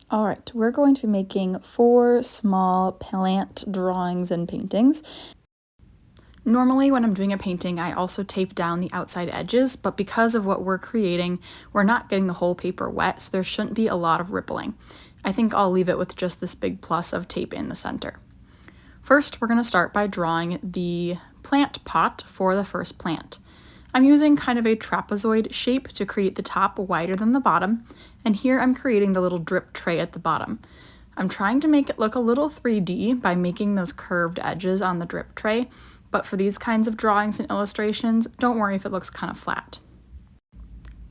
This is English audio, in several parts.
All right, we're going to be making 4 small plant drawings and paintings. Normally when I'm doing a painting, I also tape down the outside edges, but because of what we're creating, we're not getting the whole paper wet, so there shouldn't be a lot of rippling. I think I'll leave it with just this big plus of tape in the center. First, we're going to start by drawing the plant pot for the first plant. I'm using kind of a trapezoid shape to create the top wider than the bottom, and here I'm creating the little drip tray at the bottom. I'm trying to make it look a little 3D by making those curved edges on the drip tray, but for these kinds of drawings and illustrations, don't worry if it looks kind of flat.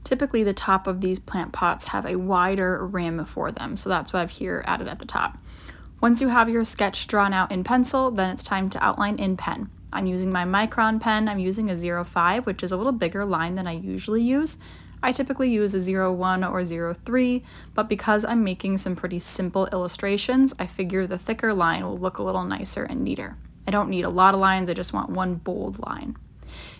Typically the top of these plant pots have a wider rim for them, so that's what I've here added at the top. Once you have your sketch drawn out in pencil, then it's time to outline in pen. I'm using my Micron pen. I'm using a 0.5, which is a little bigger line than I usually use. I typically use a 0.1 or 0.3, but because I'm making some pretty simple illustrations, I figure the thicker line will look a little nicer and neater. I don't need a lot of lines, I just want one bold line.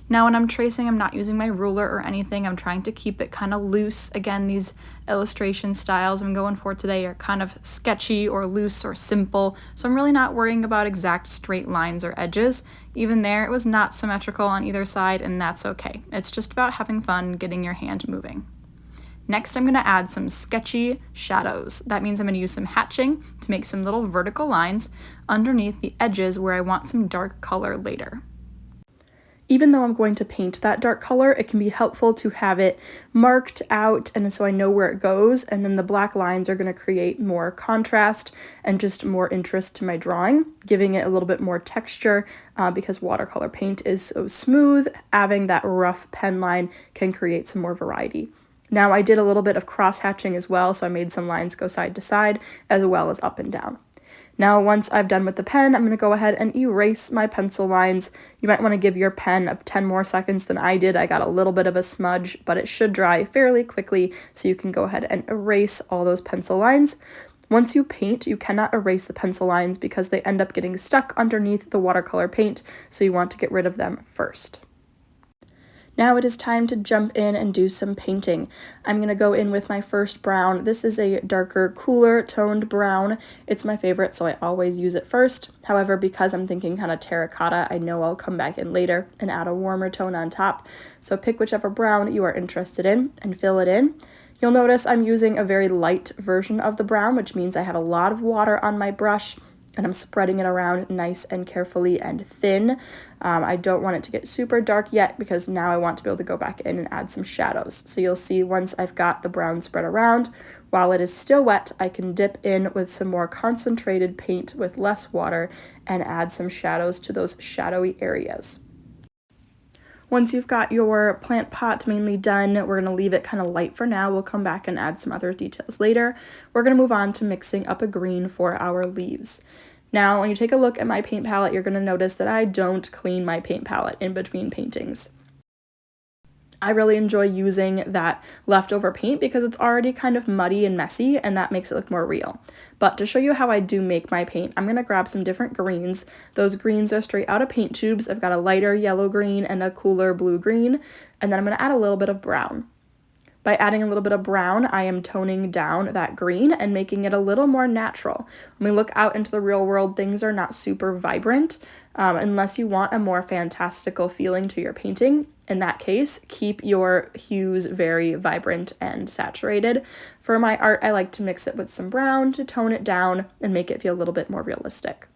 Now when I'm tracing, I'm not using my ruler or anything. I'm trying to keep it kind of loose. Again, these illustration styles I'm going for today are kind of sketchy or loose or simple, so I'm really not worrying about exact straight lines or edges. Even there, it was not symmetrical on either side, and that's okay. It's just about having fun getting your hand moving. Next, I'm going to add some sketchy shadows. That means I'm going to use some hatching to make some little vertical lines underneath the edges where I want some dark color later. Even though I'm going to paint that dark color, it can be helpful to have it marked out and so I know where it goes, and then the black lines are going to create more contrast and just more interest to my drawing, giving it a little bit more texture because watercolor paint is so smooth. Having that rough pen line can create some more variety. Now I did a little bit of cross hatching as well, so I made some lines go side to side as well as up and down. Now, once I've done with the pen, I'm going to go ahead and erase my pencil lines. You might want to give your pen 10 more seconds than I did. I got a little bit of a smudge, but it should dry fairly quickly, so you can go ahead and erase all those pencil lines. Once you paint, you cannot erase the pencil lines because they end up getting stuck underneath the watercolor paint, so you want to get rid of them first. Now it is time to jump in and do some painting. I'm going to go in with my first brown. This is a darker, cooler toned brown. It's my favorite, so I always use it first. However, because I'm thinking kind of terracotta, I know I'll come back in later and add a warmer tone on top. So pick whichever brown you are interested in and fill it in. You'll notice I'm using a very light version of the brown, which means I have a lot of water on my brush, and I'm spreading it around nice and carefully and thin. I don't want it to get super dark yet because now I want to be able to go back in and add some shadows. So you'll see once I've got the brown spread around, while it is still wet, I can dip in with some more concentrated paint with less water and add some shadows to those shadowy areas. Once you've got your plant pot mainly done, we're going to leave it kind of light for now. We'll come back and add some other details later. We're going to move on to mixing up a green for our leaves. Now, when you take a look at my paint palette, you're going to notice that I don't clean my paint palette in between paintings. I really enjoy using that leftover paint because it's already kind of muddy and messy, and that makes it look more real. But to show you how I do make my paint, I'm going to grab some different greens. Those greens are straight out of paint tubes. I've got a lighter yellow green and a cooler blue green, and then I'm going to add a little bit of brown. By adding a little bit of brown, I am toning down that green and making it a little more natural. When we look out into the real world, things are not super vibrant unless you want a more fantastical feeling to your painting. In that case, keep your hues very vibrant and saturated. For my art, I like to mix it with some brown to tone it down and make it feel a little bit more realistic.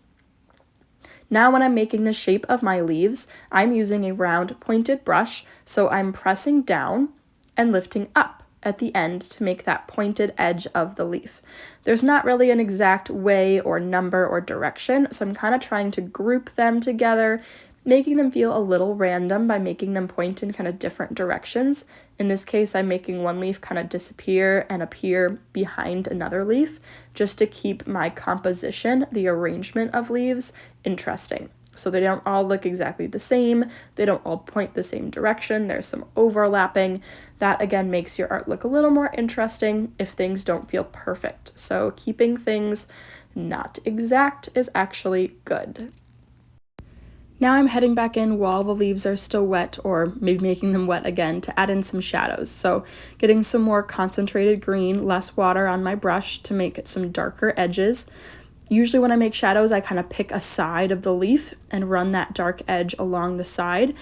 Now when I'm making the shape of my leaves, I'm using a round pointed brush, so I'm pressing down and lifting up at the end to make that pointed edge of the leaf. There's not really an exact way or number or direction, so I'm kind of trying to group them together, making them feel a little random by making them point in kind of different directions. In this case, I'm making one leaf kind of disappear and appear behind another leaf, just to keep my composition, the arrangement of leaves, interesting. So they don't all look exactly the same, they don't all point the same direction, there's some overlapping. That again makes your art look a little more interesting if things don't feel perfect. So keeping things not exact is actually good. Now I'm heading back in while the leaves are still wet, or maybe making them wet again, to add in some shadows. So getting some more concentrated green, less water on my brush to make some darker edges. Usually when I make shadows, I kind of pick a side of the leaf and run that dark edge along the side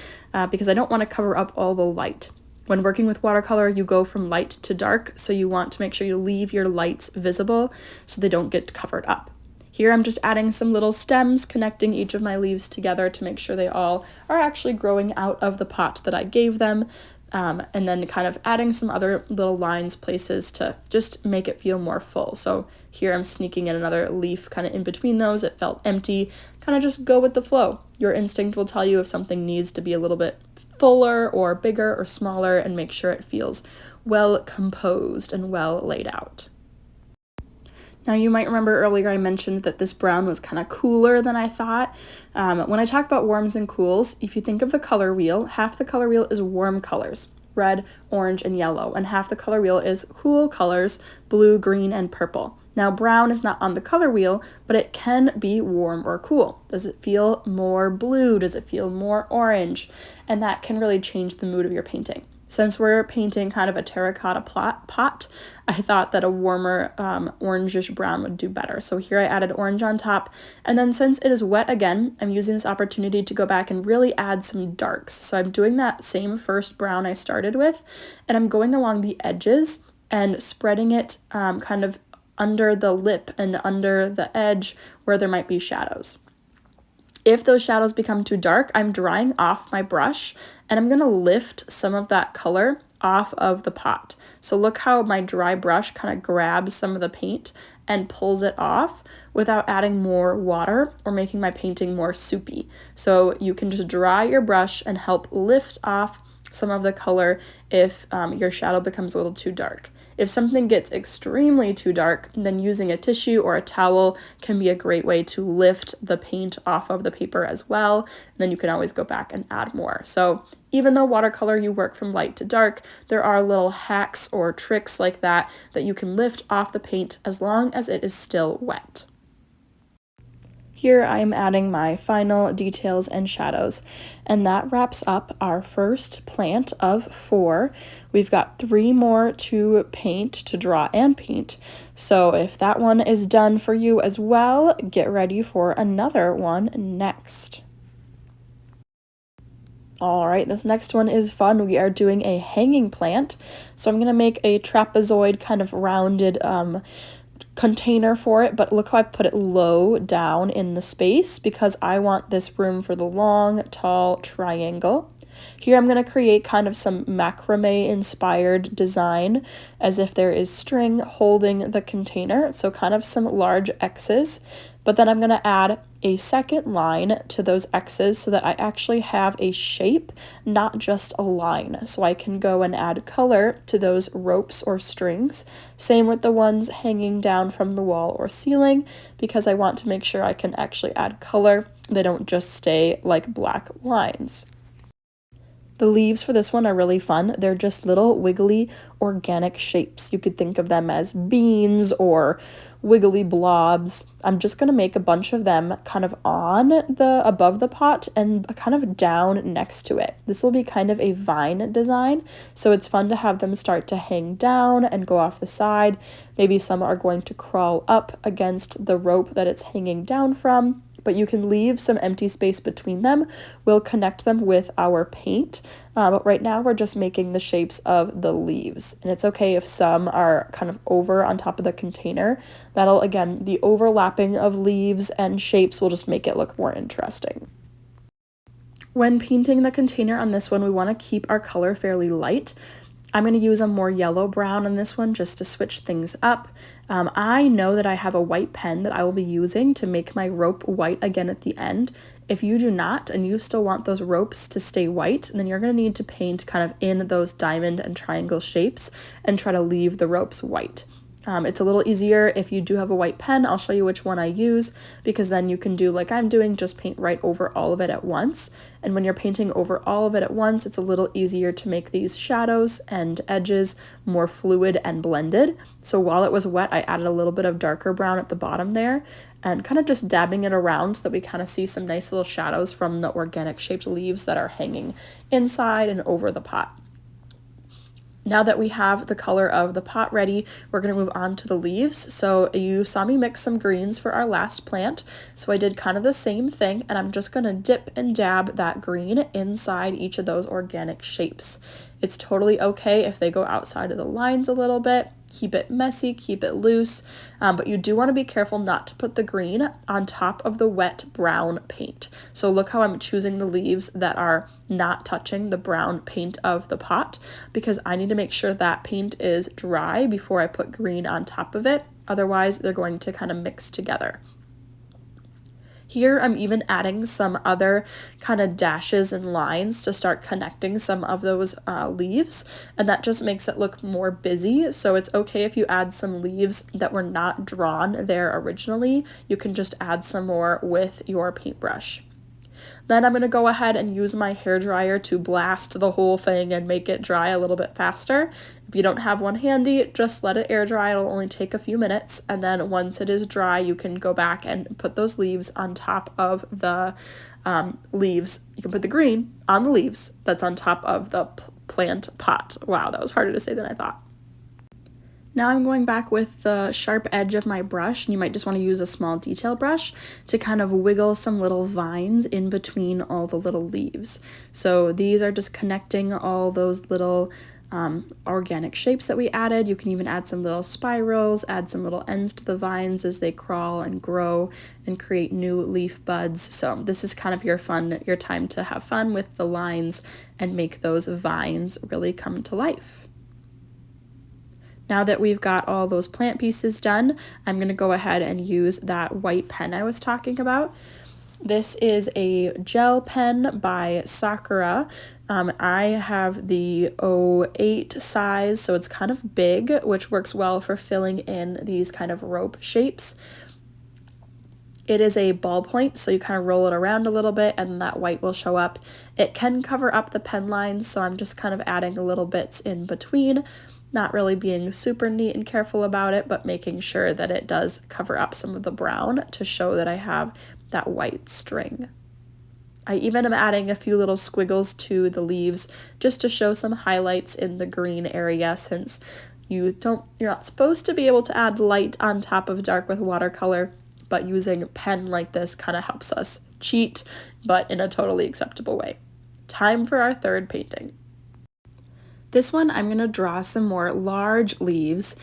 because I don't want to cover up all the light. When working with watercolor, you go from light to dark, so you want to make sure you leave your lights visible so they don't get covered up. Here I'm just adding some little stems, connecting each of my leaves together to make sure they all are actually growing out of the pot that I gave them, and then kind of adding some other little lines, places to just make it feel more full. So here I'm sneaking in another leaf kind of in between those. It felt empty. Kind of just go with the flow. Your instinct will tell you if something needs to be a little bit fuller or bigger or smaller, and make sure it feels well composed and well laid out. Now you might remember earlier I mentioned that this brown was kind of cooler than I thought. When I talk about warms and cools, if you think of the color wheel, half the color wheel is warm colors, red, orange, and yellow, and half the color wheel is cool colors, blue, green, and purple. Now brown is not on the color wheel, but it can be warm or cool. Does it feel more blue? Does it feel more orange? And that can really change the mood of your painting. Since we're painting kind of a terracotta pot, I thought that a warmer orangish brown would do better. So here I added orange on top. And then since it is wet again, I'm using this opportunity to go back and really add some darks. So I'm doing that same first brown I started with, and I'm going along the edges and spreading it kind of under the lip and under the edge where there might be shadows. If those shadows become too dark, I'm drying off my brush and I'm going to lift some of that color off of the pot. So look how my dry brush kind of grabs some of the paint and pulls it off without adding more water or making my painting more soupy. So you can just dry your brush and help lift off some of the color if your shadow becomes a little too dark. If something gets extremely too dark, then using a tissue or a towel can be a great way to lift the paint off of the paper as well. And then you can always go back and add more. So even though watercolor, you work from light to dark, there are little hacks or tricks like that that you can lift off the paint as long as it is still wet. Here I am adding my final details and shadows, and that wraps up our first plant of 4. We've got 3 more to paint, to draw and paint. So if that one is done for you as well, get ready for another one next. All right, this next one is fun. We are doing a hanging plant. So I'm going to make a trapezoid kind of rounded container for it, but look how I put it low down in the space because I want this room for the long, tall triangle. Here I'm going to create kind of some macrame inspired design as if there is string holding the container, so kind of some large X's, but then I'm going to add a second line to those X's so that I actually have a shape, not just a line. So I can go and add color to those ropes or strings. Same with the ones hanging down from the wall or ceiling, because I want to make sure I can actually add color. They don't just stay like black lines. The leaves for this one are really fun. They're just little wiggly organic shapes. You could think of them as beans or wiggly blobs. I'm just going to make a bunch of them kind of above the pot and kind of down next to it. This will be kind of a vine design, so it's fun to have them start to hang down and go off the side. Maybe some are going to crawl up against the rope that it's hanging down from, but you can leave some empty space between them. We'll connect them with our paint, but right now we're just making the shapes of the leaves, and it's okay if some are kind of over on top of the container. That'll, again, the overlapping of leaves and shapes will just make it look more interesting. When painting the container on this one, we want to keep our color fairly light. I'm going to use a more yellow brown on this one just to switch things up. I know that I have a white pen that I will be using to make my rope white again at the end. If you do not and you still want those ropes to stay white, then you're going to need to paint kind of in those diamond and triangle shapes and try to leave the ropes white. It's a little easier if you do have a white pen. I'll show you which one I use, because then you can do like I'm doing, just paint right over all of it at once. And when you're painting over all of it at once, it's a little easier to make these shadows and edges more fluid and blended. So while it was wet, I added a little bit of darker brown at the bottom there and kind of just dabbing it around so that we kind of see some nice little shadows from the organic shaped leaves that are hanging inside and over the pot. Now that we have the color of the pot ready, we're going to move on to the leaves. So you saw me mix some greens for our last plant. So I did kind of the same thing, and I'm just going to dip and dab that green inside each of those organic shapes. It's totally okay if they go outside of the lines a little bit. Keep it messy, keep it loose, but you do want to be careful not to put the green on top of the wet brown paint. So look how I'm choosing the leaves that are not touching the brown paint of the pot, because I need to make sure that paint is dry before I put green on top of it. Otherwise, they're going to kind of mix together. Here I'm even adding some other kind of dashes and lines to start connecting some of those leaves, and that just makes it look more busy. So it's okay if you add some leaves that were not drawn there originally. You can just add some more with your paintbrush. Then I'm going to go ahead and use my hairdryer to blast the whole thing and make it dry a little bit faster. If you don't have one handy, just let it air dry. It'll only take a few minutes. And then once it is dry, you can go back and put those leaves on top of the leaves. You can put the green on the leaves that's on top of the plant pot. Wow, that was harder to say than I thought. Now I'm going back with the sharp edge of my brush, and you might just want to use a small detail brush to kind of wiggle some little vines in between all the little leaves. So these are just connecting all those little organic shapes that we added. You can even add some little spirals, add some little ends to the vines as they crawl and grow and create new leaf buds. So this is kind of your time to have fun with the lines and make those vines really come to life. Now that we've got all those plant pieces done, I'm going to go ahead and use that white pen I was talking about. This is a gel pen by Sakura. I have the 08 size, so it's kind of big, which works well for filling in these kind of rope shapes. It is a ballpoint, so you kind of roll it around a little bit and that white will show up. It can cover up the pen lines, so I'm just kind of adding little bits in between. Not really being super neat and careful about it, but making sure that it does cover up some of the brown to show that I have that white string. I even am adding a few little squiggles to the leaves just to show some highlights in the green area, since you're not supposed to be able to add light on top of dark with watercolor, but using a pen like this kind of helps us cheat, but in a totally acceptable way. Time for our third painting. This one, I'm going to draw some more large leaves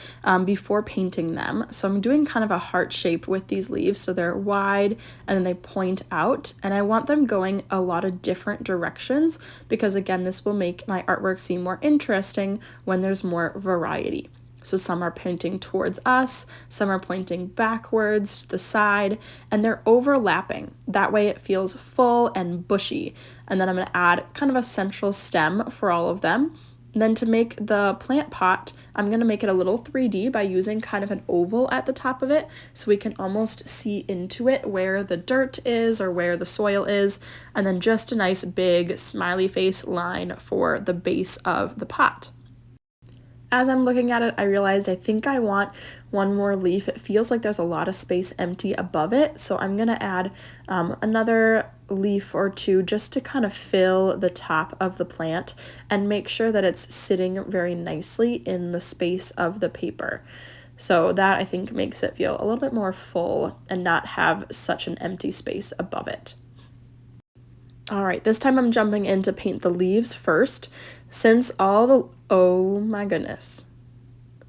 before painting them. So I'm doing kind of a heart shape with these leaves. So they're wide and then they point out, and I want them going a lot of different directions because, again, this will make my artwork seem more interesting when there's more variety. So some are pointing towards us, some are pointing backwards to the side, and they're overlapping. That way it feels full and bushy. And then I'm going to add kind of a central stem for all of them. And then to make the plant pot, I'm going to make it a little 3D by using kind of an oval at the top of it, so we can almost see into it where the dirt is or where the soil is, and then just a nice big smiley face line for the base of the pot. As I'm looking at it, I realized I think I want one more leaf. It feels like there's a lot of space empty above it, so I'm going to add another leaf or two just to kind of fill the top of the plant and make sure that it's sitting very nicely in the space of the paper. So that, I think, makes it feel a little bit more full and not have such an empty space above it. All right, this time I'm jumping in to paint the leaves first. Oh my goodness.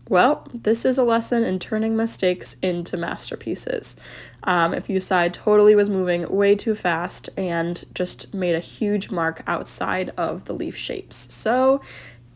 Well, this is a lesson in turning mistakes into masterpieces. If you saw, I totally was moving way too fast and just made a huge mark outside of the leaf shapes. So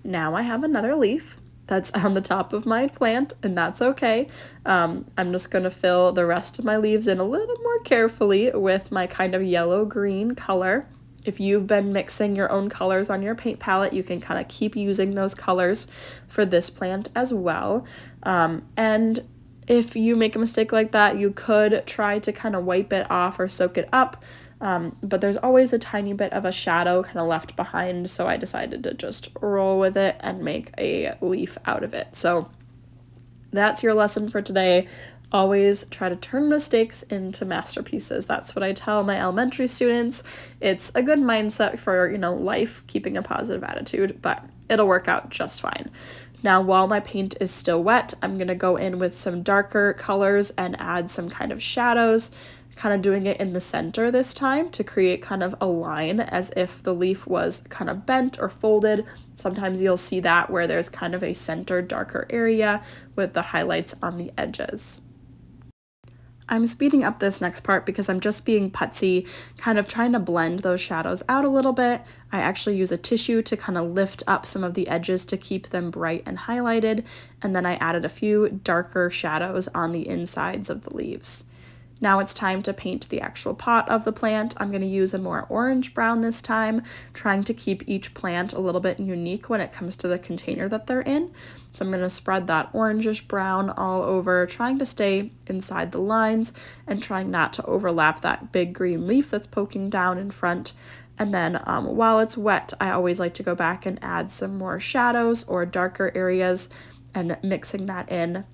now I have another leaf that's on the top of my plant, and that's okay. I'm just going to fill the rest of my leaves in a little more carefully with my kind of yellow-green color. If you've been mixing your own colors on your paint palette, you can kind of keep using those colors for this plant as well. And if you make a mistake like that, you could try to kind of wipe it off or soak it up. But there's always a tiny bit of a shadow kind of left behind, so I decided to just roll with it and make a leaf out of it. So that's your lesson for today. Always try to turn mistakes into masterpieces. That's what I tell my elementary students. It's a good mindset for, life, keeping a positive attitude, but it'll work out just fine. Now, while my paint is still wet, I'm going to go in with some darker colors and add some kind of shadows, kind of doing it in the center this time to create kind of a line as if the leaf was kind of bent or folded. Sometimes you'll see that where there's kind of a center darker area with the highlights on the edges. I'm speeding up this next part because I'm just being putsy, kind of trying to blend those shadows out a little bit. I actually use a tissue to kind of lift up some of the edges to keep them bright and highlighted, and then I added a few darker shadows on the insides of the leaves. Now it's time to paint the actual pot of the plant. I'm going to use a more orange brown this time, trying to keep each plant a little bit unique when it comes to the container that they're in. So I'm going to spread that orangish brown all over, trying to stay inside the lines and trying not to overlap that big green leaf that's poking down in front. And then while it's wet, I always like to go back and add some more shadows or darker areas and mixing that in.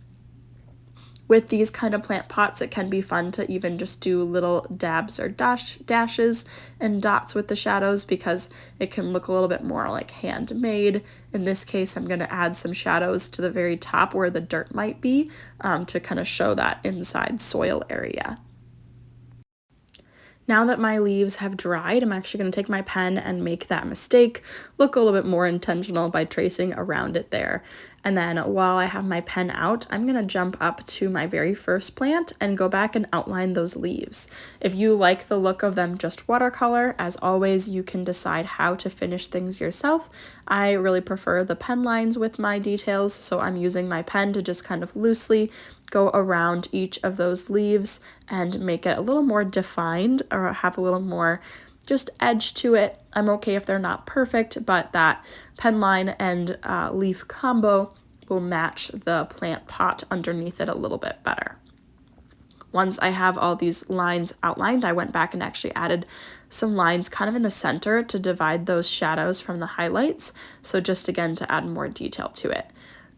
With these kind of plant pots, it can be fun to even just do little dabs or dashes and dots with the shadows because it can look a little bit more like handmade. In this case, I'm going to add some shadows to the very top where the dirt might be to kind of show that inside soil area. Now that my leaves have dried, I'm actually going to take my pen and make that mistake look a little bit more intentional by tracing around it there. And then while I have my pen out, I'm going to jump up to my very first plant and go back and outline those leaves. If you like the look of them just watercolor, as always, you can decide how to finish things yourself. I really prefer the pen lines with my details, so I'm using my pen to just kind of loosely go around each of those leaves and make it a little more defined or have a little more just edge to it. I'm okay if they're not perfect, but that pen line and leaf combo will match the plant pot underneath it a little bit better. Once I have all these lines outlined, I went back and actually added some lines kind of in the center to divide those shadows from the highlights. So just again to add more detail to it.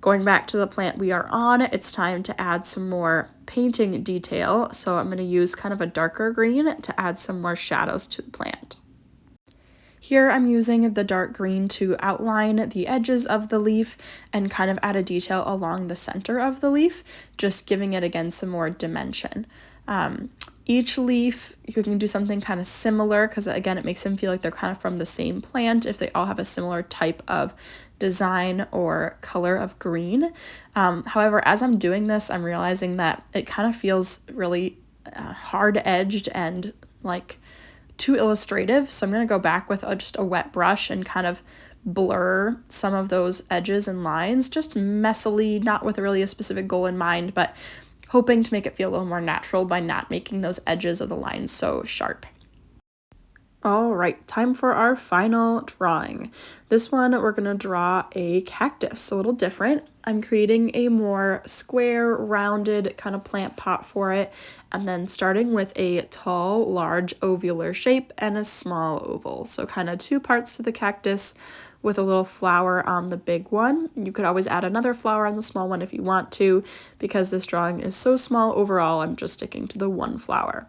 Going back to the plant we are on, it's time to add some more painting detail. So I'm going to use kind of a darker green to add some more shadows to the plant. Here I'm using the dark green to outline the edges of the leaf and kind of add a detail along the center of the leaf, just giving it again some more dimension. Each leaf, you can do something kind of similar because again, it makes them feel like they're kind of from the same plant if they all have a similar type of design or color of green. However, as I'm doing this, I'm realizing that it kind of feels really hard-edged and like too illustrative. So I'm going to go back with just a wet brush and kind of blur some of those edges and lines, just messily, not with really a specific goal in mind, but hoping to make it feel a little more natural by not making those edges of the lines so sharp. All right, time for our final drawing. This one, we're gonna draw a cactus, a little different. I'm creating a more square, rounded kind of plant pot for it, and then starting with a tall, large ovular shape and a small oval. So kind of two parts to the cactus with a little flower on the big one. You could always add another flower on the small one if you want to. Because this drawing is so small overall, I'm just sticking to the one flower.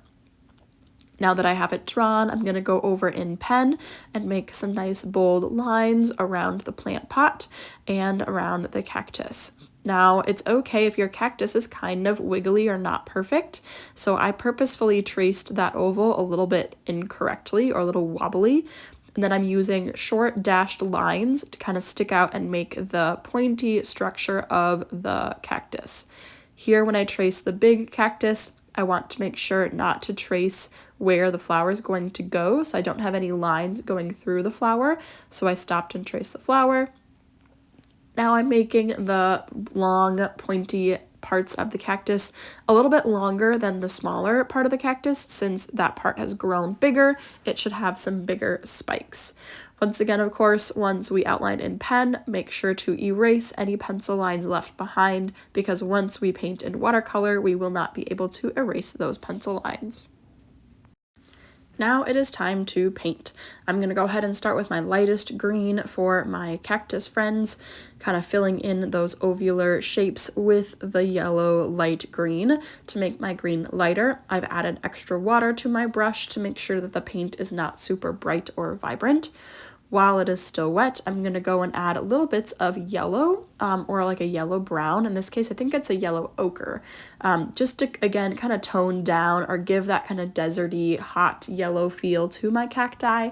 Now that I have it drawn, I'm going to go over in pen and make some nice bold lines around the plant pot and around the cactus. Now, it's okay if your cactus is kind of wiggly or not perfect, so I purposefully traced that oval a little bit incorrectly or a little wobbly, and then I'm using short dashed lines to kind of stick out and make the pointy structure of the cactus. Here, when I trace the big cactus, I want to make sure not to trace where the flower is going to go, so I don't have any lines going through the flower, so I stopped and traced the flower. Now I'm making the long, pointy parts of the cactus a little bit longer than the smaller part of the cactus. Since that part has grown bigger, it should have some bigger spikes. Once again, of course, once we outline in pen, make sure to erase any pencil lines left behind, because once we paint in watercolor, we will not be able to erase those pencil lines. Now it is time to paint. I'm going to go ahead and start with my lightest green for my cactus friends, kind of filling in those ovular shapes with the yellow light green to make my green lighter. I've added extra water to my brush to make sure that the paint is not super bright or vibrant. While it is still wet, I'm going to go and add little bits of yellow or like a yellow brown. In this case, I think it's a yellow ochre, just to, again, kind of tone down or give that kind of deserty, hot yellow feel to my cacti.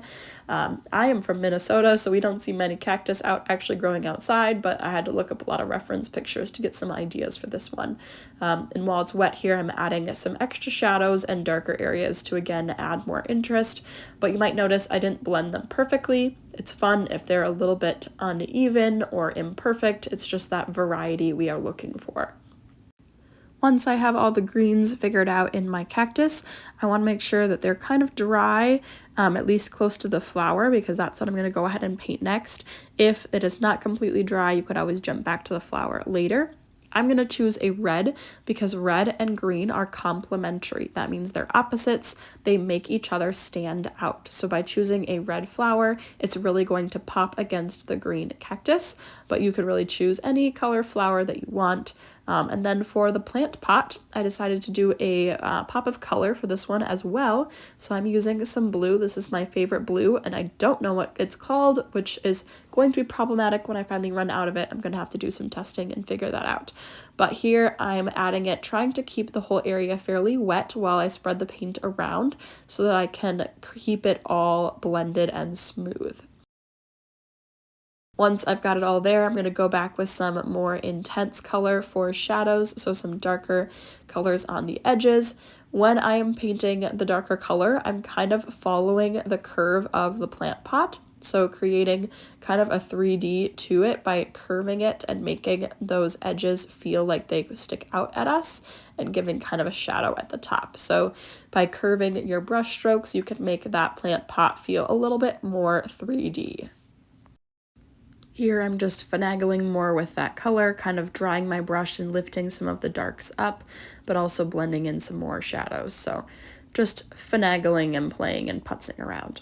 I am from Minnesota, so we don't see many cactus actually growing outside, but I had to look up a lot of reference pictures to get some ideas for this one. And while it's wet here, I'm adding some extra shadows and darker areas to, again, add more interest. But you might notice I didn't blend them perfectly. It's fun if they're a little bit uneven or imperfect. It's just that variety we are looking for. Once I have all the greens figured out in my cactus, I want to make sure that they're kind of dry, at least close to the flower, because that's what I'm going to go ahead and paint next. If it is not completely dry, you could always jump back to the flower later. I'm going to choose a red because red and green are complementary. That means they're opposites. They make each other stand out. So by choosing a red flower, it's really going to pop against the green cactus, but you could really choose any color flower that you want. And then for the plant pot, I decided to do a pop of color for this one as well. So I'm using some blue. This is my favorite blue, and I don't know what it's called, which is going to be problematic when I finally run out of it. I'm going to have to do some testing and figure that out. But here I'm adding it, trying to keep the whole area fairly wet while I spread the paint around so that I can keep it all blended and smooth. Once I've got it all there, I'm going to go back with some more intense color for shadows, so some darker colors on the edges. When I am painting the darker color, I'm kind of following the curve of the plant pot, so creating kind of a 3D to it by curving it and making those edges feel like they stick out at us and giving kind of a shadow at the top. So by curving your brush strokes, you can make that plant pot feel a little bit more 3D. Here I'm just finagling more with that color, kind of drying my brush and lifting some of the darks up, but also blending in some more shadows. So just finagling and playing and putzing around.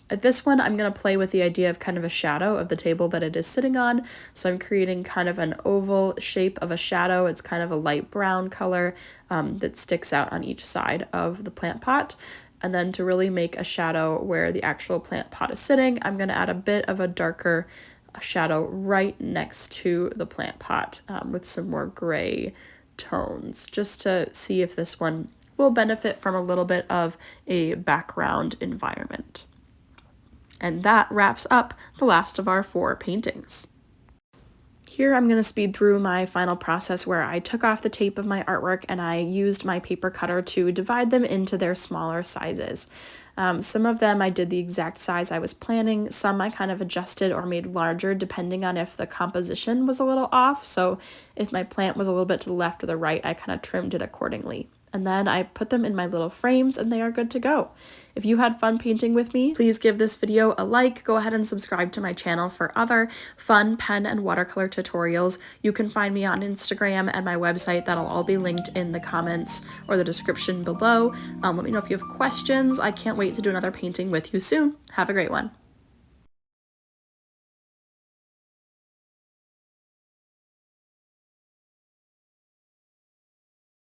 At this one, I'm going to play with the idea of kind of a shadow of the table that it is sitting on. So I'm creating kind of an oval shape of a shadow. It's kind of a light brown color that sticks out on each side of the plant pot. And then to really make a shadow where the actual plant pot is sitting, I'm going to add a bit of a darker shadow right next to the plant pot with some more gray tones, just to see if this one will benefit from a little bit of a background environment. And that wraps up the last of our 4 paintings. Here I'm going to speed through my final process where I took off the tape of my artwork and I used my paper cutter to divide them into their smaller sizes. Some of them I did the exact size I was planning, some I kind of adjusted or made larger depending on if the composition was a little off, so if my plant was a little bit to the left or the right, I kind of trimmed it accordingly. And then I put them in my little frames and they are good to go. If you had fun painting with me, please give this video a like. Go ahead and subscribe to my channel for other fun pen and watercolor tutorials. You can find me on Instagram and my website. That'll all be linked in the comments or the description below. Let me know if you have questions. I can't wait to do another painting with you soon. Have a great one.